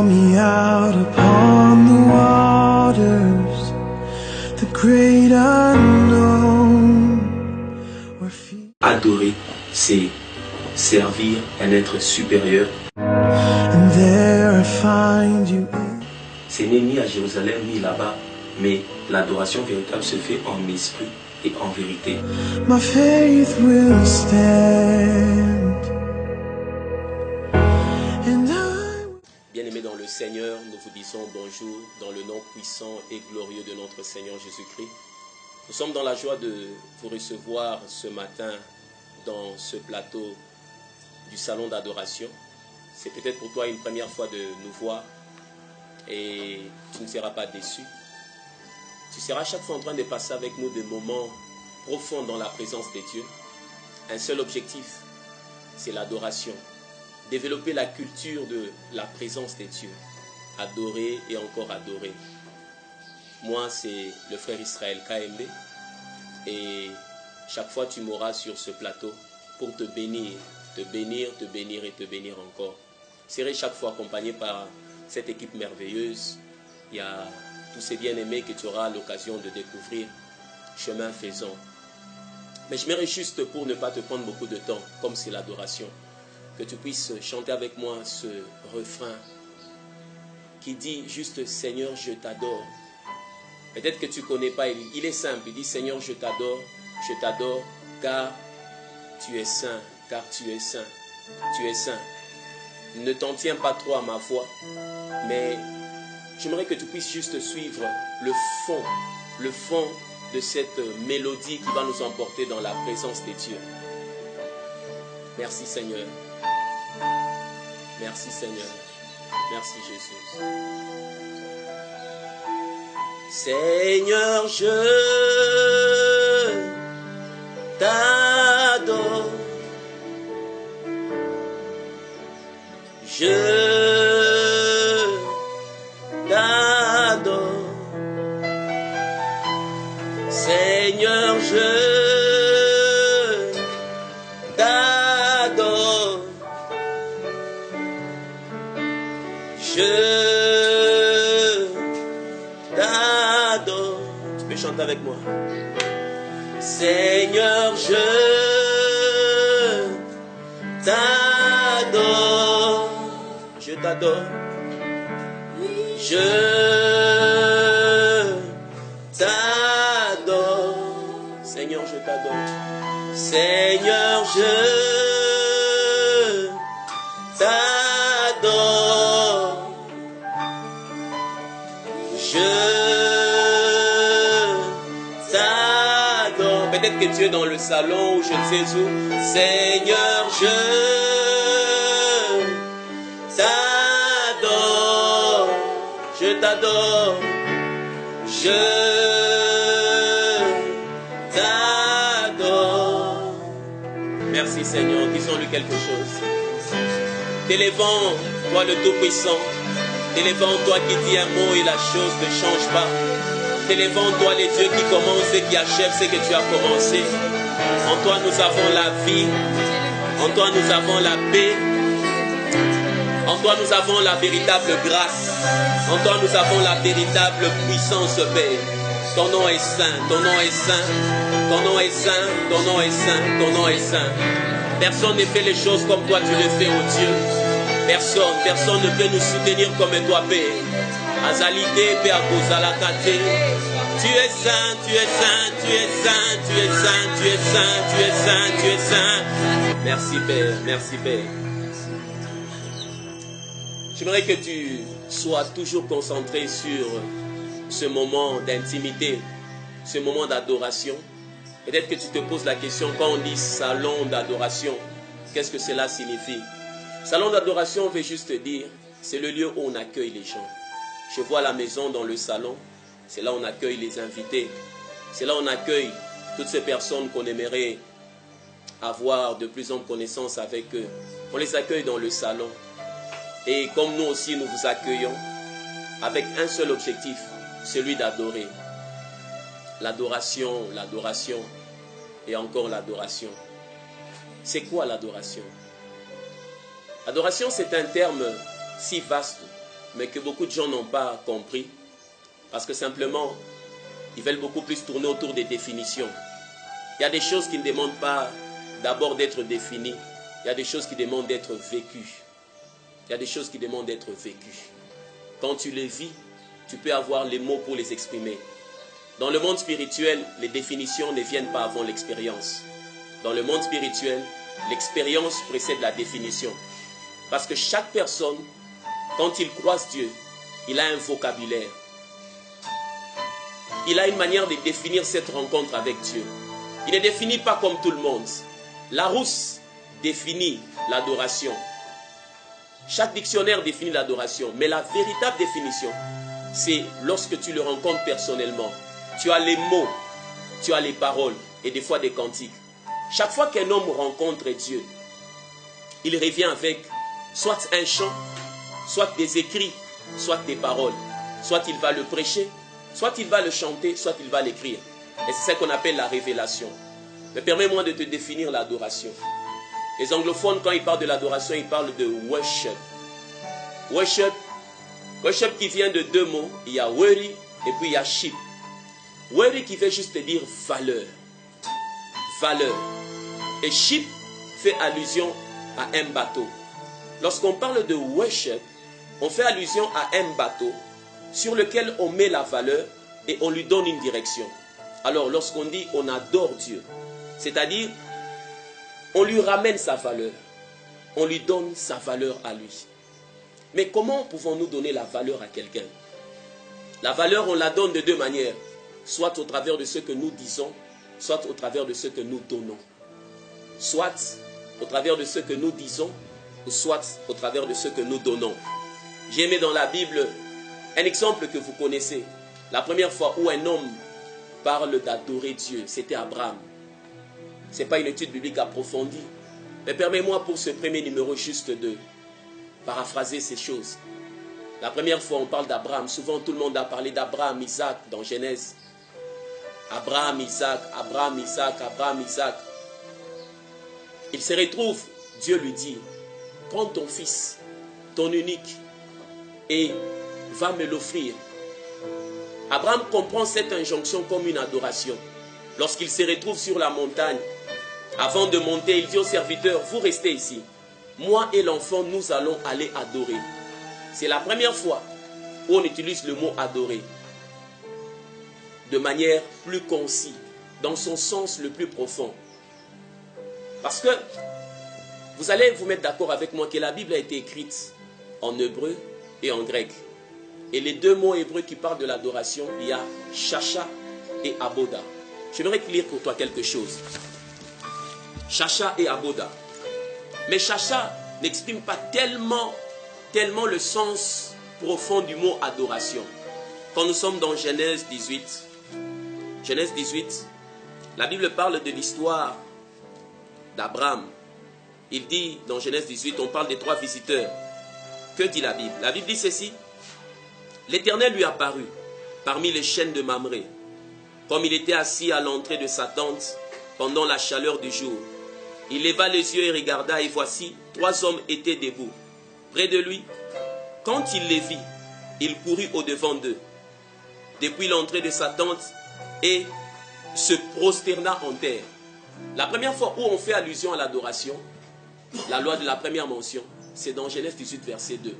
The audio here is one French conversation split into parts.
me out upon the waters, the great unknown. Adorer, c'est servir un être supérieur. And there I find you. Ce n'est ni à Jérusalem ni là-bas, mais l'adoration véritable se fait en esprit et en vérité. My faith will stand. And Bien-aimés dans le Seigneur, nous vous disons bonjour dans le nom puissant et glorieux de notre Seigneur Jésus-Christ. Nous sommes dans la joie de vous recevoir ce matin dans ce plateau du salon d'adoration. C'est peut-être pour toi une première fois de nous voir et tu ne seras pas déçu. Tu seras chaque fois en train de passer avec nous des moments profonds dans la présence de Dieu. Un seul objectif, c'est l'adoration. Développer la culture de la présence de Dieu. Adorer et encore adorer. Moi, c'est le frère Israël KMB. Et chaque fois, tu m'auras sur ce plateau pour te bénir, te bénir, te bénir et te bénir encore. Je serai chaque fois accompagné par cette équipe merveilleuse. Il y a tous ces bien-aimés que tu auras l'occasion de découvrir, chemin faisant. Mais je m'aimerais juste, pour ne pas te prendre beaucoup de temps, comme c'est l'adoration, que tu puisses chanter avec moi ce refrain qui dit juste « Seigneur, je t'adore ». Peut-être que tu ne connais pas, il est simple, il dit « Seigneur, je t'adore, car tu es saint, car tu es saint, tu es saint ». Ne t'en tiens pas trop à ma voix, mais j'aimerais que tu puisses juste suivre le fond de cette mélodie qui va nous emporter dans la présence de Dieu. Merci Seigneur. Merci Seigneur. Merci Jésus. Seigneur, je t'adore. Je t'adore. Seigneur, je t'adore. Je t'adore. Tu peux chanter avec moi. Seigneur, je t'adore. Je t'adore. Je t'adore. Seigneur, je t'adore. Seigneur, je t'adore. Je t'adore. Peut-être que tu es dans le salon ou je ne sais où. Seigneur, je t'adore. Je t'adore. Je t'adore. Merci Seigneur. Disons-lui quelque chose. T'élevons, toi le Tout-Puissant. T'élevons, toi qui dis un mot et la chose ne change pas. T'élevons, toi les dieux qui commencent et qui achèvent ce que tu as commencé. En toi nous avons la vie. En toi nous avons la paix. En toi nous avons la véritable grâce. En toi nous avons la véritable puissance, Père. Ton nom est saint, ton nom est saint. Ton nom est saint, ton nom est saint, ton nom est saint. Personne ne fait les choses comme toi tu le fais, oh Dieu. Personne ne peut nous soutenir comme toi, Père. Azalité, Père, Gozalakate. Tu es saint, tu es saint, tu es saint, tu es saint, tu es saint, tu es saint, tu es saint. Merci, Père, merci, Père. J'aimerais que tu sois toujours concentré sur ce moment d'intimité, ce moment d'adoration. Peut-être que tu te poses la question, quand on dit salon d'adoration, qu'est-ce que cela signifie? Salon d'adoration veut juste dire, c'est le lieu où on accueille les gens. Je vois la maison dans le salon, c'est là où on accueille les invités. C'est là où on accueille toutes ces personnes qu'on aimerait avoir de plus en plus connaissance avec eux. On les accueille dans le salon. Et comme nous aussi, nous vous accueillons avec un seul objectif, celui d'adorer. L'adoration, l'adoration et encore l'adoration. C'est quoi l'adoration? L'adoration, c'est un terme si vaste mais que beaucoup de gens n'ont pas compris, parce que simplement, ils veulent beaucoup plus tourner autour des définitions. Il y a des choses qui ne demandent pas d'abord d'être définies, il y a des choses qui demandent d'être vécues. Il y a des choses qui demandent d'être vécues. Quand tu les vis, tu peux avoir les mots pour les exprimer. Dans le monde spirituel, les définitions ne viennent pas avant l'expérience. Dans le monde spirituel, l'expérience précède la définition. Parce que chaque personne, quand il croise Dieu, il a un vocabulaire. Il a une manière de définir cette rencontre avec Dieu. Il ne définit pas comme tout le monde. Larousse définit l'adoration. Chaque dictionnaire définit l'adoration. Mais la véritable définition, c'est lorsque tu le rencontres personnellement. Tu as les mots, tu as les paroles et des fois des cantiques. Chaque fois qu'un homme rencontre Dieu, il revient avec soit un chant, soit des écrits, soit des paroles. Soit il va le prêcher, soit il va le chanter, soit il va l'écrire. Et c'est ça qu'on appelle la révélation. Mais permets-moi de te définir l'adoration. Les anglophones, quand ils parlent de l'adoration, ils parlent de worship. Worship, worship qui vient de deux mots. Il y a worry et puis il y a ship. Worry qui veut juste dire valeur. Valeur. Et ship fait allusion à un bateau. Lorsqu'on parle de worship, on fait allusion à un bateau sur lequel on met la valeur et on lui donne une direction. Alors lorsqu'on dit on adore Dieu, c'est-à-dire on lui ramène sa valeur, on lui donne sa valeur à lui. Mais comment pouvons-nous donner la valeur à quelqu'un? La valeur, on la donne de deux manières, soit au travers de ce que nous disons, soit au travers de ce que nous donnons. Soit au travers de ce que nous disons, ou soit au travers de ce que nous donnons. J'ai mis dans la Bible un exemple que vous connaissez. La première fois où un homme parle d'adorer Dieu, c'était Abraham. Ce n'est pas une étude biblique approfondie. Mais permets-moi pour ce premier numéro juste de paraphraser ces choses. La première fois on parle d'Abraham. Souvent tout le monde a parlé d'Abraham, Isaac dans Genèse. Abraham, Isaac, Abraham, Isaac, Abraham, Isaac. Il se retrouve, Dieu lui dit, prends ton fils, ton unique, et va me l'offrir. Abraham comprend cette injonction comme une adoration. Lorsqu'il se retrouve sur la montagne, avant de monter, il dit aux serviteurs, vous restez ici. Moi et l'enfant, nous allons aller adorer. C'est la première fois où on utilise le mot adorer de manière plus concise, dans son sens le plus profond. Parce que vous allez vous mettre d'accord avec moi que la Bible a été écrite en hébreu et en grec. Et les deux mots hébreux qui parlent de l'adoration, il y a chacha et aboda. J'aimerais lire pour toi quelque chose. Chacha et aboda. Mais chacha n'exprime pas tellement le sens profond du mot adoration. Quand nous sommes dans Genèse 18, la Bible parle de l'histoire d'Abraham. Il dit dans Genèse 18, on parle des trois visiteurs. Que dit la Bible? La Bible dit ceci. L'Éternel lui apparut parmi les chênes de Mamré, comme il était assis à l'entrée de sa tente pendant la chaleur du jour. Il leva les yeux et regarda, et voici, trois hommes étaient debout près de lui. Quand il les vit, il courut au-devant d'eux, depuis l'entrée de sa tente, et se prosterna en terre. La première fois où on fait allusion à l'adoration, la loi de la première mention, c'est dans Genèse 18, verset 2.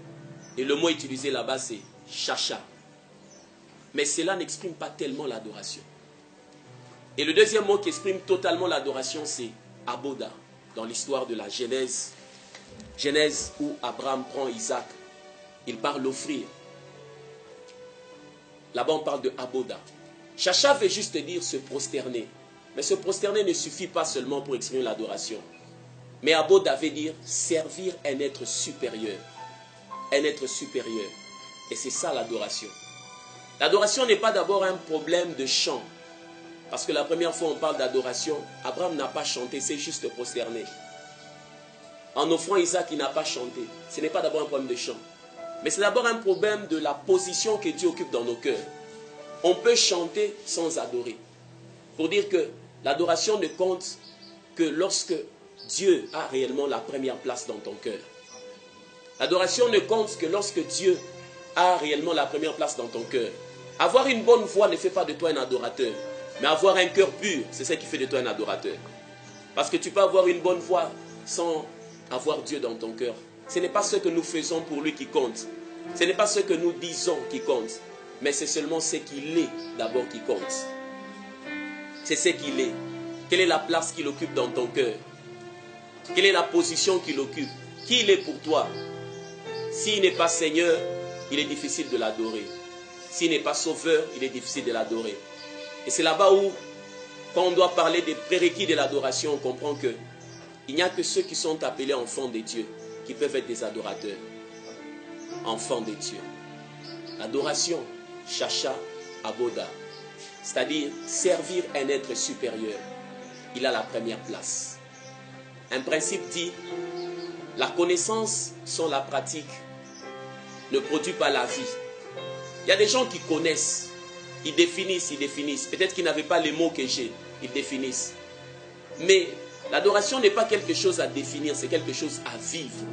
Et le mot utilisé là-bas, c'est chacha. Mais cela n'exprime pas tellement l'adoration. Et le deuxième mot qui exprime totalement l'adoration, c'est aboda, dans l'histoire de la Genèse. Genèse où Abraham prend Isaac. Il part l'offrir. Là-bas, on parle de aboda. Chacha veut juste dire se prosterner. Mais se prosterner ne suffit pas seulement pour exprimer l'adoration. Mais aboda veut dire servir un être supérieur. Un être supérieur. Et c'est ça l'adoration. L'adoration n'est pas d'abord un problème de chant. Parce que la première fois on parle d'adoration, Abraham n'a pas chanté, c'est juste prosterné. En offrant Isaac, il n'a pas chanté. Ce n'est pas d'abord un problème de chant. Mais c'est d'abord un problème de la position que Dieu occupe dans nos cœurs. On peut chanter sans adorer. Pour dire que l'adoration ne compte que lorsque Dieu a réellement la première place dans ton cœur. L'adoration ne compte que lorsque Dieu a réellement la première place dans ton cœur. Avoir une bonne voix ne fait pas de toi un adorateur. Mais avoir un cœur pur, c'est ce qui fait de toi un adorateur. Parce que tu peux avoir une bonne voix sans avoir Dieu dans ton cœur. Ce n'est pas ce que nous faisons pour lui qui compte. Ce n'est pas ce que nous disons qui compte. Mais c'est seulement ce qu'il est d'abord qui compte. C'est ce qu'il est. Quelle est la place qu'il occupe dans ton cœur? Quelle est la position qu'il occupe? Qui il est pour toi? S'il n'est pas Seigneur, il est difficile de l'adorer. S'il n'est pas Sauveur, il est difficile de l'adorer. Et c'est là-bas où, quand on doit parler des prérequis de l'adoration, on comprend que il n'y a que ceux qui sont appelés enfants de Dieu qui peuvent être des adorateurs. Enfants de Dieu. L'adoration, Chacha Aboda, c'est-à-dire servir un être supérieur. Il a la première place. Un principe dit, la connaissance sans la pratique ne produit pas la vie. Il y a des gens qui connaissent, ils définissent. Peut-être qu'ils n'avaient pas les mots que j'ai, ils définissent. Mais l'adoration n'est pas quelque chose à définir, c'est quelque chose à vivre.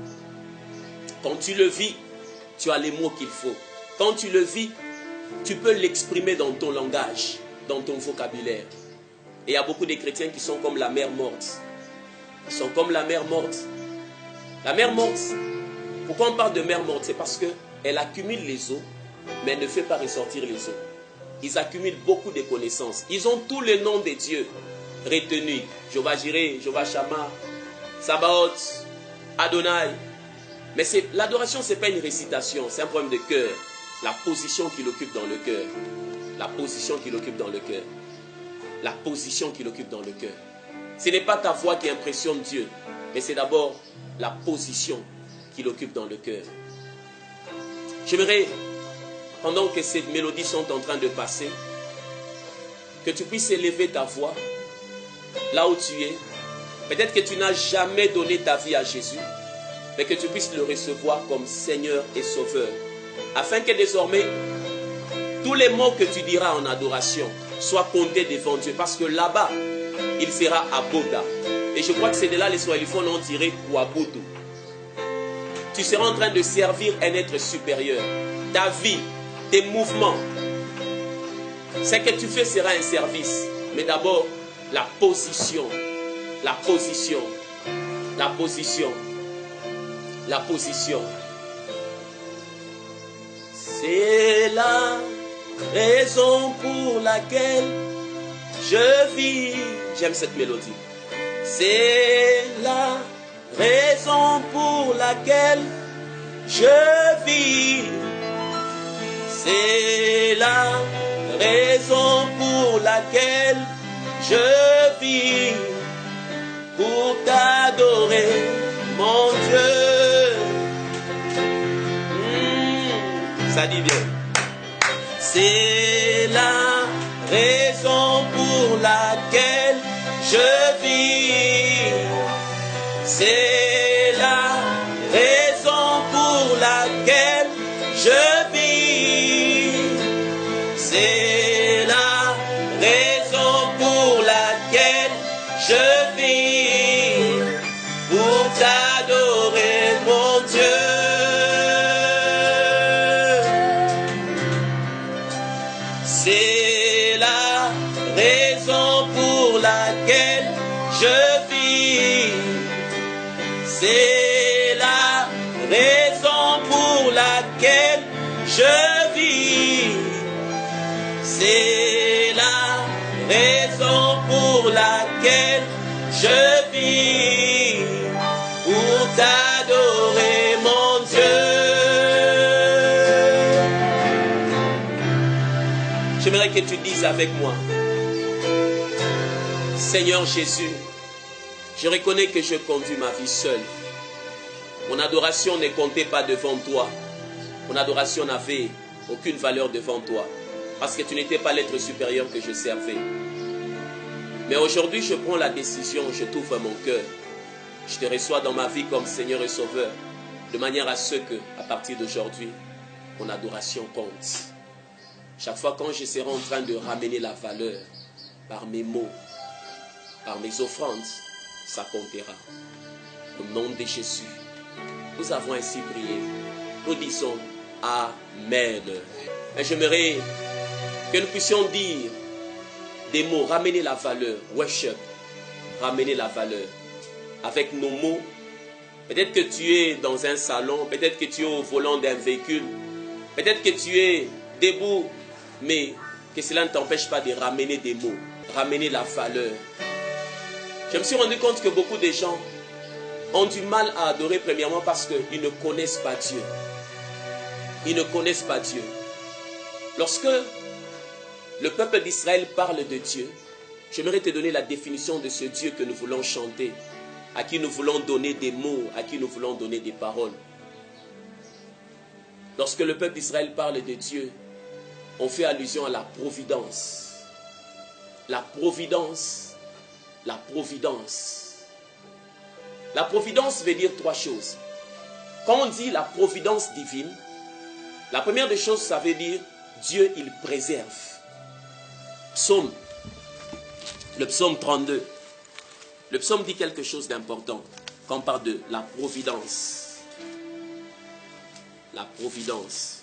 Quand tu le vis, tu as les mots qu'il faut. Quand tu le vis, tu peux l'exprimer dans ton langage, dans ton vocabulaire. Et il y a beaucoup de chrétiens qui sont comme la mer morte. Ils sont comme la mer morte. La mer morte, pourquoi on parle de mer morte? C'est parce qu'elle accumule les eaux, mais elle ne fait pas ressortir les eaux. Ils accumulent beaucoup de connaissances. Ils ont tous les noms des dieux retenus. Jéhovah Jireh, Jéhovah Shammah, Sabaoth, Adonai. Mais l'adoration, ce n'est pas une récitation, c'est un problème de cœur. La position qu'il occupe dans le cœur. La position qu'il occupe dans le cœur. La position qu'il occupe dans le cœur. Ce n'est pas ta voix qui impressionne Dieu, mais c'est d'abord la position qu'il occupe dans le cœur. J'aimerais, pendant que ces mélodies sont en train de passer, que tu puisses élever ta voix là où tu es. Peut-être que tu n'as jamais donné ta vie à Jésus, mais que tu puisses le recevoir comme Seigneur et Sauveur. Afin que désormais, tous les mots que tu diras en adoration soient comptés devant Dieu. Parce que là-bas, il sera Aboda. Et je crois que c'est de là les Swahiliphones ont tiré Wabudu. Tu seras en train de servir un être supérieur. Ta vie, tes mouvements, ce que tu fais sera un service. Mais d'abord, la position. La position. La position. La position. C'est la raison pour laquelle je vis. J'aime cette mélodie. C'est la raison pour laquelle je vis. C'est la raison pour laquelle je vis. Pour t'adorer, mon Dieu. Ça dit bien. C'est la raison pour laquelle je vis. C'est la raison pour laquelle je vis. C'est la raison pour laquelle je vis. Pour t'adorer, mon Dieu. C'est la raison pour laquelle je vis. C'est la raison pour laquelle je vis. C'est la raison pour laquelle je vis. Pour t'adorer, mon Dieu. J'aimerais que tu dises avec moi, Seigneur Jésus, je reconnais que je conduis ma vie seul. Mon adoration ne comptait pas devant toi. Mon adoration n'avait aucune valeur devant toi. Parce que tu n'étais pas l'être supérieur que je servais. Mais aujourd'hui, je prends la décision, je t'ouvre mon cœur. Je te reçois dans ma vie comme Seigneur et Sauveur. De manière à ce que, à partir d'aujourd'hui, mon adoration compte. Chaque fois quand je serai en train de ramener la valeur par mes mots, par mes offrandes, ça comptera. Au nom de Jésus, nous avons ainsi prié. Nous disons Amen. Et j'aimerais que nous puissions dire des mots, ramener la valeur, worship, ramener la valeur avec nos mots. Peut-être que tu es dans un salon, peut-être que tu es au volant d'un véhicule, peut-être que tu es debout, mais que cela ne t'empêche pas de ramener des mots, ramener la valeur. Je me suis rendu compte que beaucoup de gens ont du mal à adorer premièrement parce qu'ils ne connaissent pas Dieu. Ils ne connaissent pas Dieu. Lorsque le peuple d'Israël parle de Dieu, j'aimerais te donner la définition de ce Dieu que nous voulons chanter, à qui nous voulons donner des mots, à qui nous voulons donner des paroles. Lorsque le peuple d'Israël parle de Dieu, on fait allusion à la providence. La providence, la providence. La providence veut dire trois choses. Quand on dit la providence divine, la première des choses, ça veut dire Dieu, il préserve. Le psaume 32. Le psaume dit quelque chose d'important quand on parle de la providence. La providence.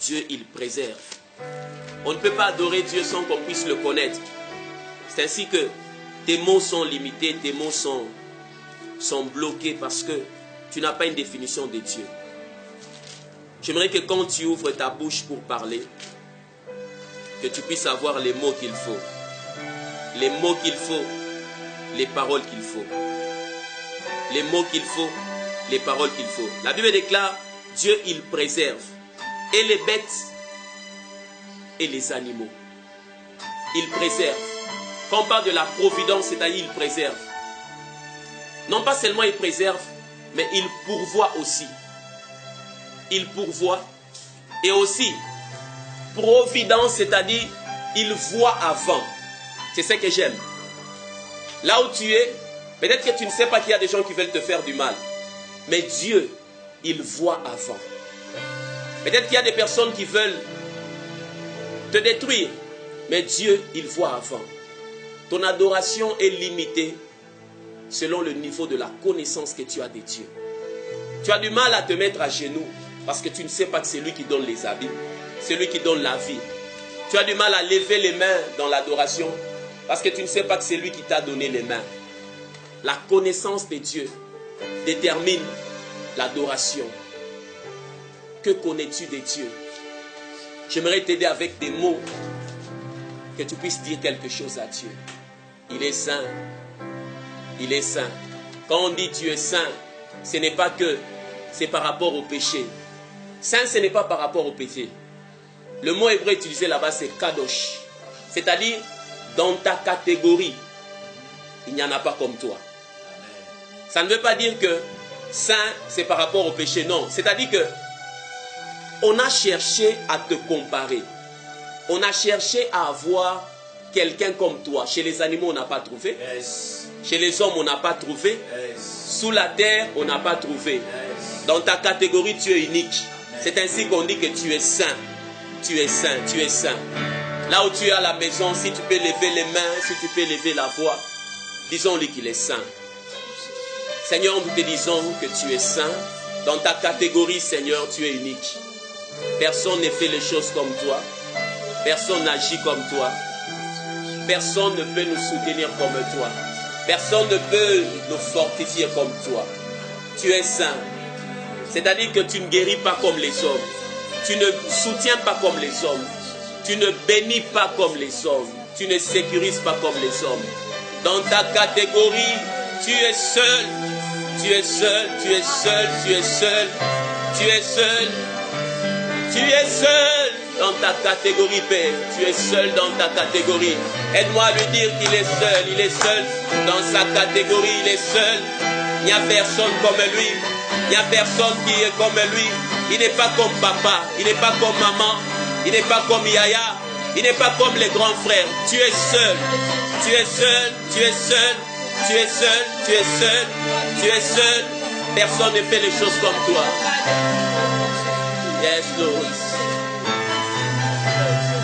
Dieu, il préserve. On ne peut pas adorer Dieu sans qu'on puisse le connaître. C'est ainsi que tes mots sont limités, tes mots sont bloqués parce que tu n'as pas une définition de Dieu. J'aimerais que quand tu ouvres ta bouche pour parler, que tu puisses avoir les mots qu'il faut. Les mots qu'il faut, les paroles qu'il faut. Les mots qu'il faut, les paroles qu'il faut. La Bible déclare, Dieu il préserve et les bêtes et les animaux. Il préserve. Quand on parle de la providence, c'est-à-dire il préserve. Non pas seulement il préserve, mais il pourvoit aussi. Il pourvoit. Et aussi, providence, c'est-à-dire il voit avant. C'est ce que j'aime. Là où tu es, peut-être que tu ne sais pas qu'il y a des gens qui veulent te faire du mal. Mais Dieu, il voit avant. Peut-être qu'il y a des personnes qui veulent te détruire. Mais Dieu, il voit avant. Ton adoration est limitée selon le niveau de la connaissance que tu as de Dieu. Tu as du mal à te mettre à genoux parce que tu ne sais pas que c'est lui qui donne les habits. C'est lui qui donne la vie. Tu as du mal à lever les mains dans l'adoration parce que tu ne sais pas que c'est lui qui t'a donné les mains. La connaissance de Dieu détermine l'adoration. Que connais-tu de Dieu? J'aimerais t'aider avec des mots que tu puisses dire quelque chose à Dieu. Il est saint. Il est saint. Quand on dit Dieu est saint, ce n'est pas que c'est par rapport au péché. Saint, ce n'est pas par rapport au péché. Le mot hébreu utilisé là-bas, c'est kadosh. C'est-à-dire, dans ta catégorie, il n'y en a pas comme toi. Ça ne veut pas dire que saint, c'est par rapport au péché. Non, c'est-à-dire que on a cherché à te comparer. On a cherché à avoir quelqu'un comme toi. Chez les animaux, on n'a pas trouvé. Yes. Chez les hommes, on n'a pas trouvé. Yes. Sous la terre, on n'a pas trouvé. Yes. Dans ta catégorie, tu es unique. C'est ainsi qu'on dit que tu es saint. Tu es saint, tu es saint. Là où tu es à la maison, si tu peux lever les mains, si tu peux lever la voix, disons-lui qu'il est saint. Seigneur, nous te disons que tu es saint. Dans ta catégorie, Seigneur, tu es unique. Personne ne fait les choses comme toi. Personne n'agit comme toi. Personne ne peut nous soutenir comme toi. Personne ne peut nous fortifier comme toi. Tu es saint. C'est-à-dire que tu ne guéris pas comme les hommes. Tu ne soutiens pas comme les hommes. Tu ne bénis pas comme les hommes. Tu ne sécurises pas comme les hommes. Dans ta catégorie, tu es seul. Tu es seul, tu es seul, tu es seul. Tu es seul. Tu es seul dans ta catégorie, Père. Tu es seul dans ta catégorie. Aide-moi à lui dire qu'il est seul. Il est seul dans sa catégorie. Il est seul. Il n'y a personne comme lui. Il n'y a personne qui est comme lui. Il n'est pas comme papa. Il n'est pas comme maman. Il n'est pas comme Yaya. Il n'est pas comme les grands frères. Tu es seul. Tu es seul. Tu es seul. Tu es seul. Tu es seul. Tu es seul. Personne ne fait les choses comme toi. Yes, Lord.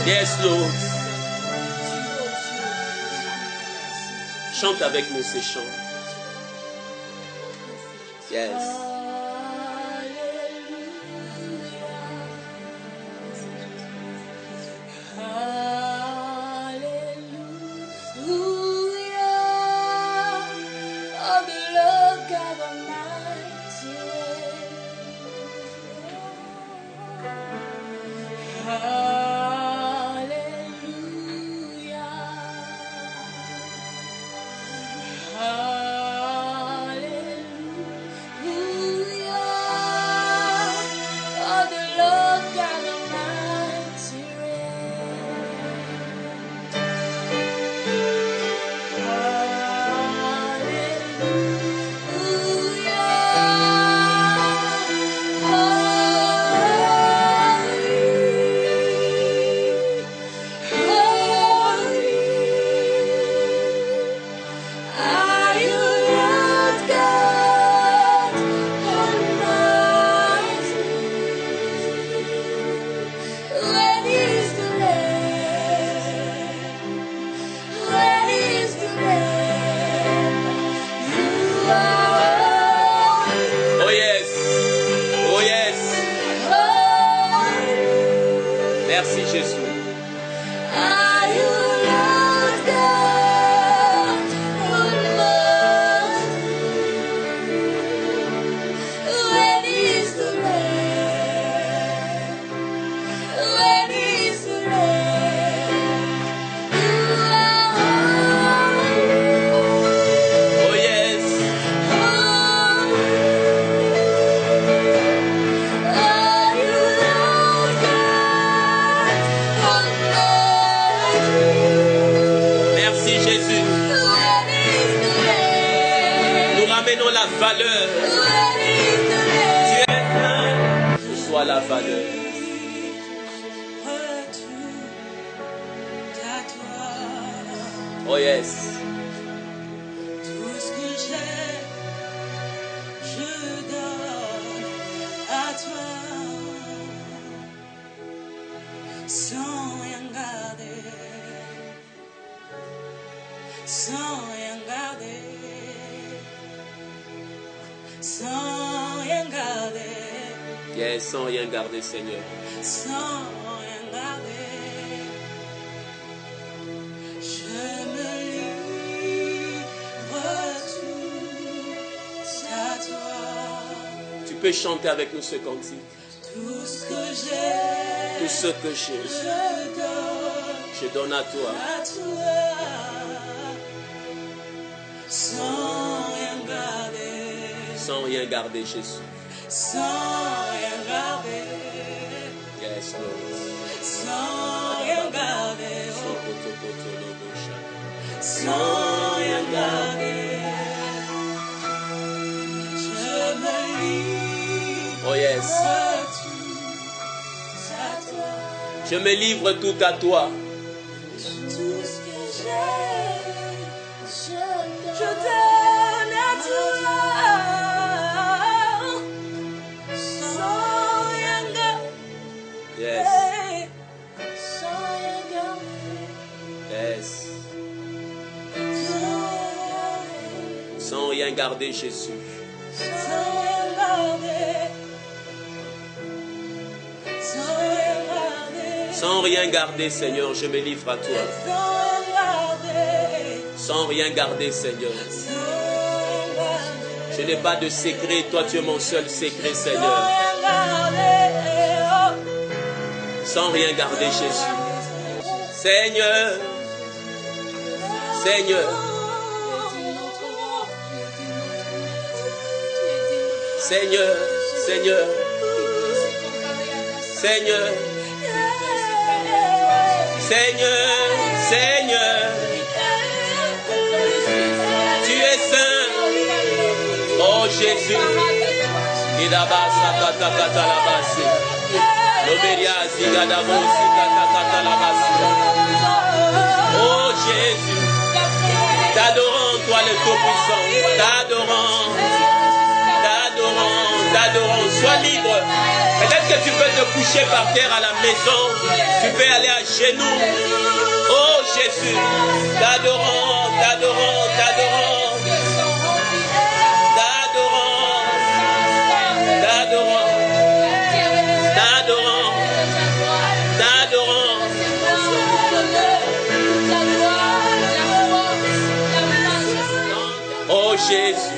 Yes, Lord. Chante avec nous ces chants. Yes. amenons la valeur. Tu es plein. Reçois la valeur. Oh yes. Tout ce que j'ai, je donne à toi. Sans rien garder. Sans rien garder. Sans rien garder. Yes, sans rien garder, Seigneur. Sans rien garder. Je me livre tout à toi. Tu peux chanter avec nous ce cantique. Tout ce que j'ai, Tout ce que j'ai, je donne à toi. à toi. Sans rien garder. Sans rien garder, Jésus. Sans rien garder. Yes, Lord. Sans rien garder. Sans rien garder. Je me livre Oh yes. tout à toi. Je me livre tout à toi. Tout ce que j'ai, je donne à toi. Sans rien garder. Yes. Sans rien garder. Yes. Sans rien garder, Jésus. Sans rien garder. Sans rien garder. Sans rien garder, Seigneur, je me livre à toi. Sans rien garder. Sans rien garder, Seigneur. Sans rien garder. Je n'ai pas de secret. Toi, tu es mon seul secret, Sans Seigneur. rien garder. Sans rien garder, Jésus. Seigneur. Seigneur. Seigneur. Seigneur. Seigneur. Seigneur. Seigneur. Tu es saint. Oh Jésus. Oh Jésus. T'adorons, toi le Tout-Puissant. T'adorons. T'adorons. T'adorons. Sois libre. Peut-être que tu peux te coucher par terre à la maison. Tu peux aller à genoux. Oh Jésus. T'adorons. T'adorons. T'adorons. T'adorons. T'adorons. T'adorons. T'adorons. Oh Jésus.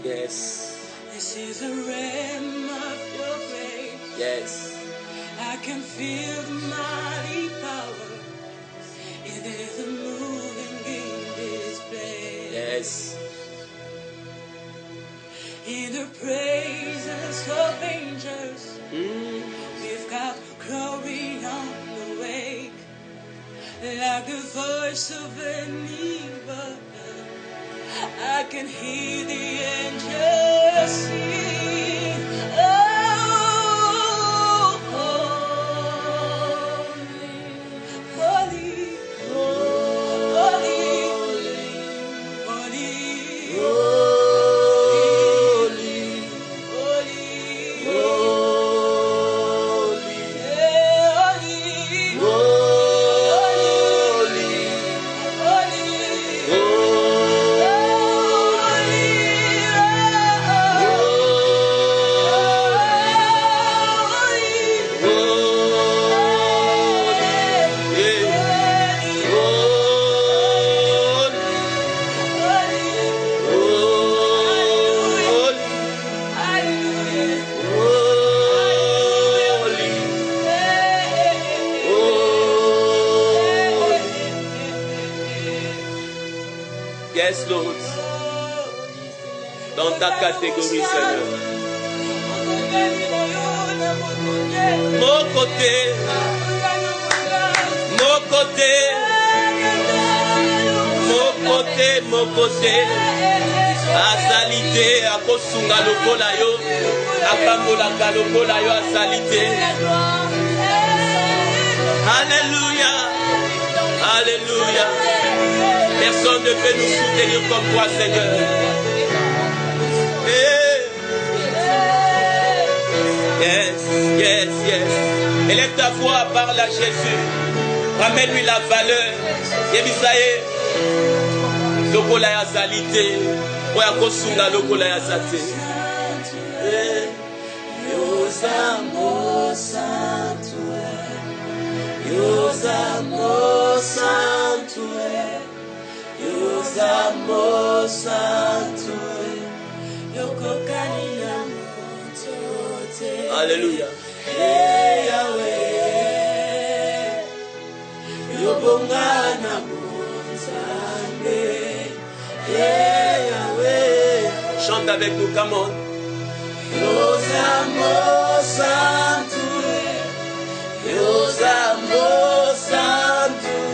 Yes. This is a realm of your grace. Yes. I can feel the mighty power. It is a moving in this place. Yes. In the praises of angels, we've got glory on the way. Like the voice of an eagle, I can hear the angels sing. Oh, holy, holy, holy, holy, Yes, Lord. Dans ta catégorie, Seigneur. Mon côté. Mon côté. Mon mokote azalite akosunga lokola yo akambolaka lokola yo azalite. Alléluia, alléluia. Personne ne peut nous soutenir comme toi, Seigneur. Yes, yes, yes. Élève ta voix, parle à Jésus. Ramène-lui la valeur. Yebisaye. Lokola ya zalite. Oya kosunga lokola ya zate. Yozamo santue. Yozamo santue. Yozamo santue. Yokokani na motote. Alléluia. Hey Yahweh. Yobongana monzambe. Hey Yahweh. Chante avec nous, come on. Yozamo santue. Yozamo santue.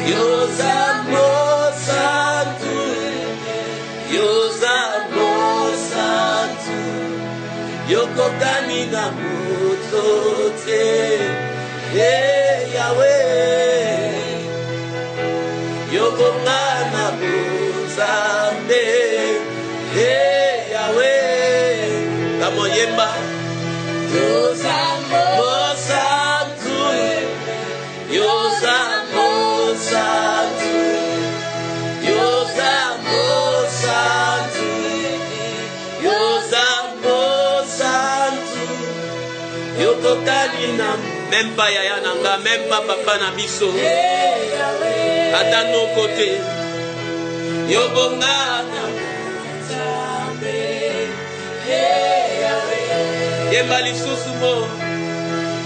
Yozamo santue. Yozamo santue. Yokokani na motote. Hey Yahweh. Yobongana monzambe. Hey Yahweh. Come on, yemba. Yozamo santue. Yozamo santue. Yozamo santue. Yozamo santue. Yokokani na même pas yaya nanga, même pas papa na biso. Ata no côté. Yobongana monzambe. Hey Yahweh. Yemba lisusu mo.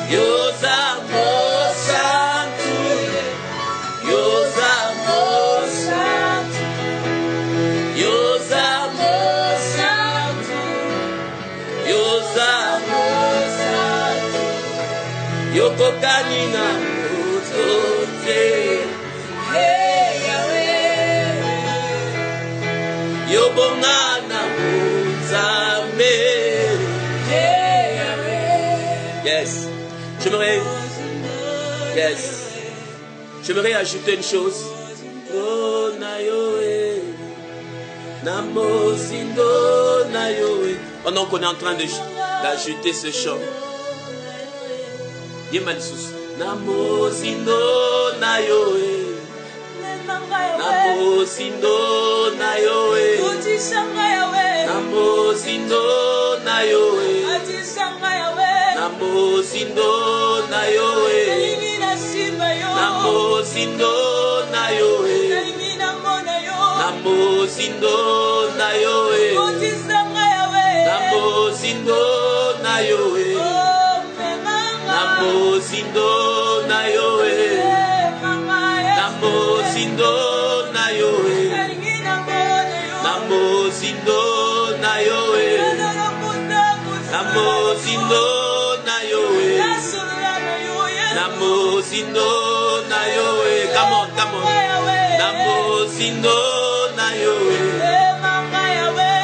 Yozamo santue. Yozamo santue. Yozamo santue. Yozamo santue. Yokokani na motote. Hey Yahweh. Yobongana monzambe. Hey Yahweh. Yes. J'aimerais ajouter une chose. Oh Nayoe. Namozindo Nayoe. Pendant qu'on est en train d'ajouter ce chant. Yemalisus. Namozindo Nayoe. Namozindo Nayoe. Namozindo Nayoe. Namozindo Nayoe. Namozindo Nayoe. Namozindo Nayoe. Namozindo Nayoe. Namozindo Nayoe. Namozindo Nayoe. Namozindo Nayoe. Namozindo Nayoe. Namozindo Nayoe. Come on, come on. Namozindo Nayoe.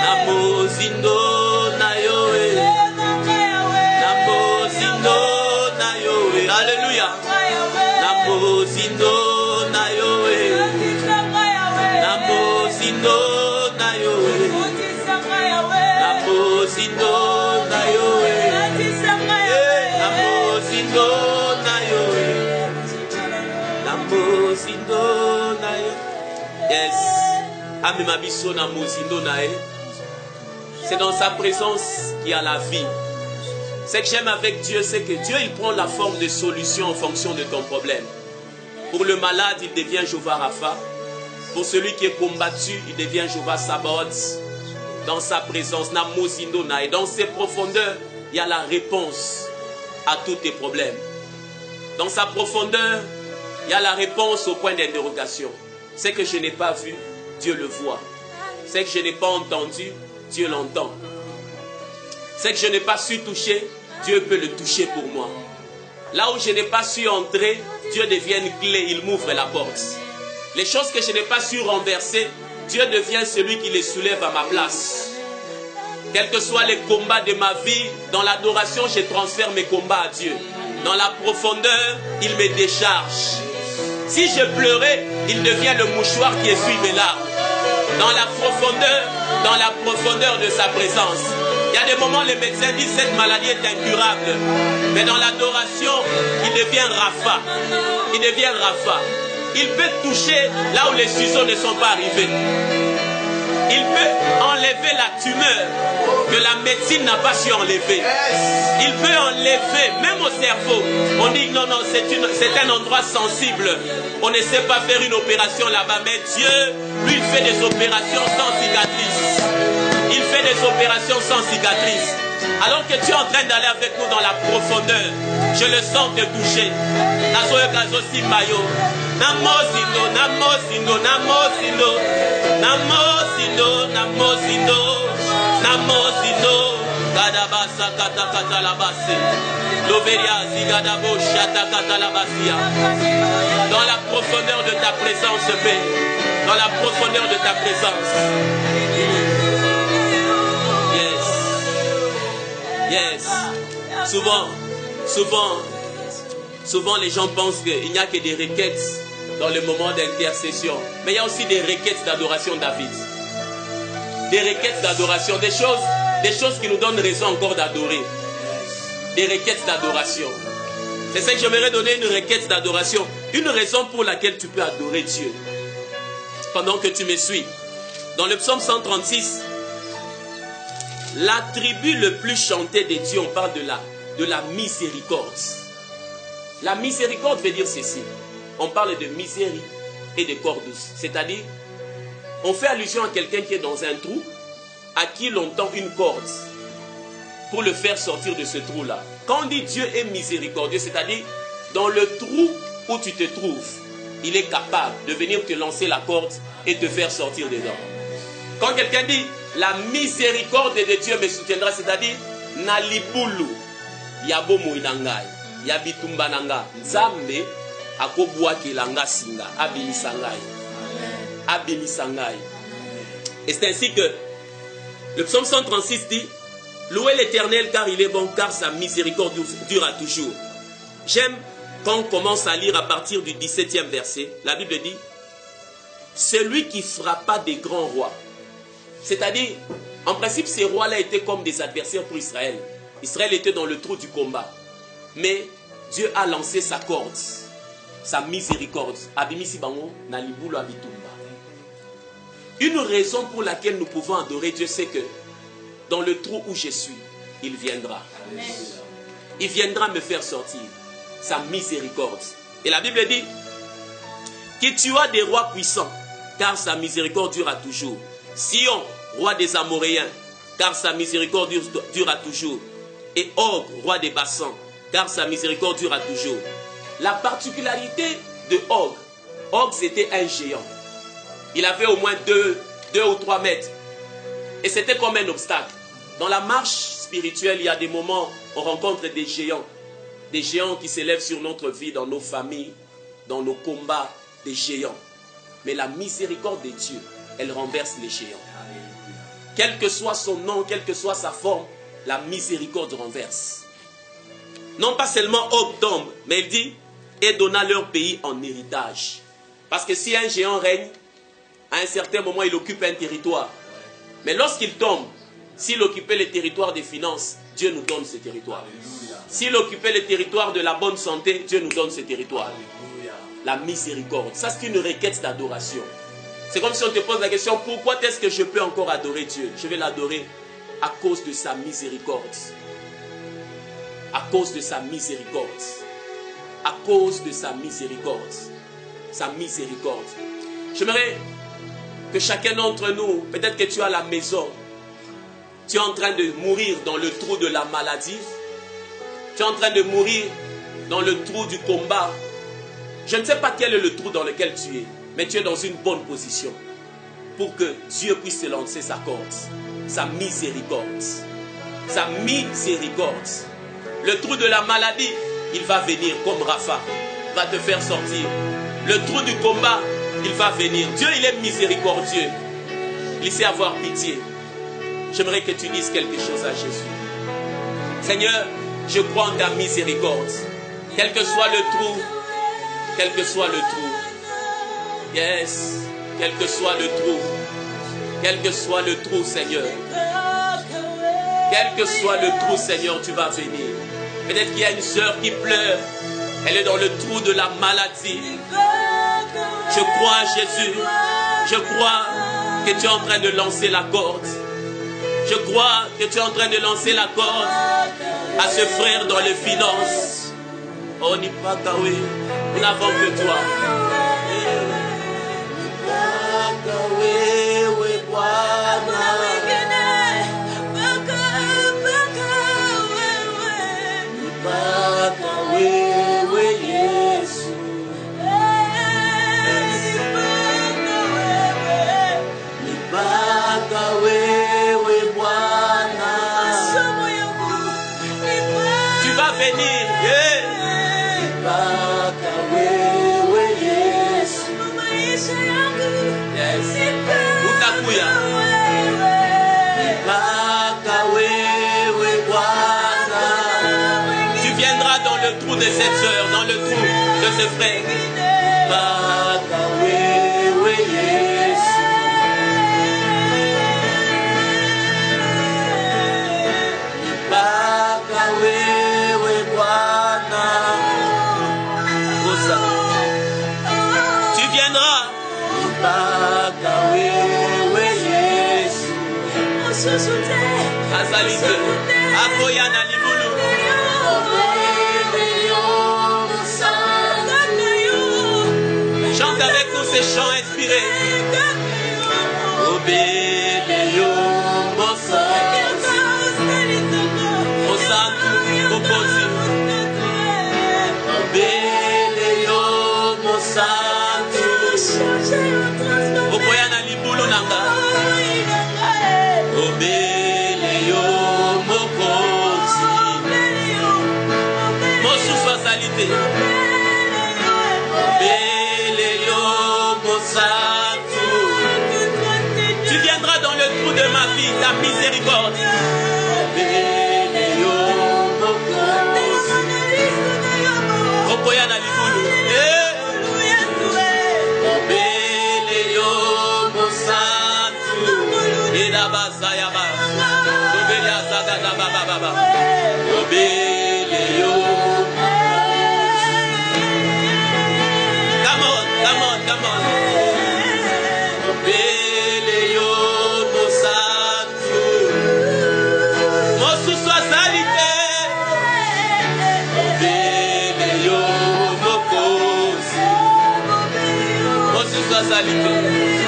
Namozindo Nayoe. Namozindo Nayoe. Alléluia. Namozindo Nayoe. Namozindo Nayoe. Namozindo Nayoe. Namozindo Nayoe. Namozindo Nayoe. Yes. Amimabiso Namozindo Nayoe. C'est dans sa présence qu'il y a la vie. Ce que j'aime avec Dieu, c'est que Dieu, il prend la forme de solution en fonction de ton problème. Pour le malade, il devient Jéhovah Rapha. Pour celui qui est combattu, il devient Jéhovah Sabaoth. Dans sa présence, Namozindo Nayoe. Dans ses profondeurs, il y a la réponse à tous tes problèmes. Dans sa profondeur, il y a la réponse au point d'interrogation. Ce que je n'ai pas vu, Dieu le voit. Ce que je n'ai pas entendu, Dieu l'entend. Ce que je n'ai pas su toucher, Dieu peut le toucher pour moi. Là où je n'ai pas su entrer, Dieu devient une clé, il m'ouvre la porte. Les choses que je n'ai pas su renverser, Dieu devient celui qui les soulève à ma place. Quels que soient les combats de ma vie, dans l'adoration, je transfère mes combats à Dieu. Dans la profondeur, il me décharge. Si je pleurais, il devient le mouchoir qui essuie mes larmes. Dans la profondeur de sa présence. Il y a des moments où les médecins disent cette maladie est incurable. Mais dans l'adoration, il devient Rapha. Il devient Rapha. Il peut toucher là où les ciseaux ne sont pas arrivés. Il peut enlever la tumeur que la médecine n'a pas su enlever. Il peut enlever, même au cerveau. On dit non, non, c'est un endroit sensible. On ne sait pas faire une opération là-bas. Mais Dieu, lui, il fait des opérations sans cicatrice. Il fait des opérations sans cicatrice. Alors que tu es en train d'aller avec nous dans la profondeur, je le sens te toucher. Namosindo, namosindo, namosindo, namosindo, namosindo, namosindo, gadabasa kata kata labasi, loveria zigadabo shata kata labasia. Dans la profondeur de ta présence, Père, dans la profondeur de ta présence. Yes. Souvent les gens pensent qu'il n'y a que des requêtes dans le moment d'intercession. Mais il y a aussi des requêtes d'adoration, David. Des requêtes d'adoration, des choses qui nous donnent raison encore d'adorer. Des requêtes d'adoration. C'est ça que j'aimerais donner, une requête d'adoration. Une raison pour laquelle tu peux adorer Dieu. Pendant que tu me suis. Dans le psaume 136, l'attribut le plus chanté de Dieu, on parle de la miséricorde. La miséricorde veut dire ceci. On parle de misérie et de cordus. C'est-à-dire, on fait allusion à quelqu'un qui est dans un trou, à qui l'on tend une corde pour le faire sortir de ce trou-là. Quand on dit Dieu est miséricordieux, c'est-à-dire, dans le trou où tu te trouves, il est capable de venir te lancer la corde et te faire sortir dedans. Quand quelqu'un dit, la miséricorde de Dieu me soutiendra, c'est-à-dire, Nalibulu, Yabo Mouinangai. Yabitumba nanga nzambe akobwaki langa singa abimisangai. Et c'est ainsi que le psaume 136 dit: louez l'Éternel car il est bon, car sa miséricorde dure à toujours. J'aime quand on commence à lire à partir du 17e verset. La Bible dit: celui qui frappa des grands rois. C'est-à-dire, en principe, ces rois-là étaient comme des adversaires pour Israël. Israël était dans le trou du combat. Mais Dieu a lancé sa corde, sa miséricorde. Une raison pour laquelle nous pouvons adorer Dieu, c'est que dans le trou où je suis, il viendra. Il viendra me faire sortir. Sa miséricorde. Et la Bible dit que tu as des rois puissants, car sa miséricorde dure à toujours. Sion, roi des Amoréens, car sa miséricorde dure à toujours. Et Og, roi des Bassans, car sa miséricorde dure à toujours. La particularité de Og, c'était un géant. Il avait au moins 2 ou 3 mètres. Et c'était comme un obstacle. Dans la marche spirituelle, il y a des moments où on rencontre des géants. Des géants qui s'élèvent sur notre vie, dans nos familles, dans nos combats, des géants. Mais la miséricorde de Dieu, elle renverse les géants. Quel que soit son nom, quelle que soit sa forme, la miséricorde renverse. Non pas seulement Og tombe, mais il dit, et donna leur pays en héritage. Parce que si un géant règne, à un certain moment, il occupe un territoire. Mais lorsqu'il tombe, s'il occupait le territoire des finances, Dieu nous donne ce territoire. S'il occupait le territoire de la bonne santé, Dieu nous donne ce territoire. La miséricorde, ça c'est une requête d'adoration. C'est comme si on te pose la question, pourquoi est-ce que je peux encore adorer Dieu? Je vais l'adorer à cause de sa miséricorde. À cause de sa miséricorde. À cause de sa miséricorde. Sa miséricorde. J'aimerais que chacun d'entre nous, peut-être que tu es à la maison, tu es en train de mourir dans le trou de la maladie, tu es en train de mourir dans le trou du combat. Je ne sais pas quel est le trou dans lequel tu es, mais tu es dans une bonne position pour que Dieu puisse te lancer sa corde, sa miséricorde. Sa miséricorde. Le trou de la maladie, il va venir comme Rapha, va te faire sortir. Le trou du combat, Il va venir. Dieu, il est miséricordieux. Il sait avoir pitié. J'aimerais que tu dises quelque chose à Jésus. Seigneur, je crois en ta miséricorde. Quel que soit le trou, quel que soit le trou. Yes, quel que soit le trou. Quel que soit le trou, Seigneur. Quel que soit le trou, Seigneur, tu vas venir. Peut-être qu'il y a une sœur qui pleure. Elle est dans le trou de la maladie. Je crois, Jésus. Je crois que tu es en train de lancer la corde. Je crois que tu es en train de lancer la corde à ce frère dans les finances. Oh, Nipakawe, nous n'avons que toi. Tu vas venir. Tu viendras dans le trou de cette sœur, dans le trou de ce frère. Tu viendras. Azalite, Akoyana Libulu. Chante avec nous ces chants inspirés. Obéléo, Mosantu, Kokozi. Obéléo, Mosantu. Okoyana Libulu Nanga. Obéléo, Mokozi. Mosu Swazalité. Tu viendras dans le trou de ma vie, ta miséricorde. Okoyana Libulu. Obéléo, Mosantu. Edabazayaba. Obelia Zagada Baba. Obéléo. Come on. Obéléo, Mosantu. Mosu Swazalité. Obéléo, Mokozi. Mosu Swazalité.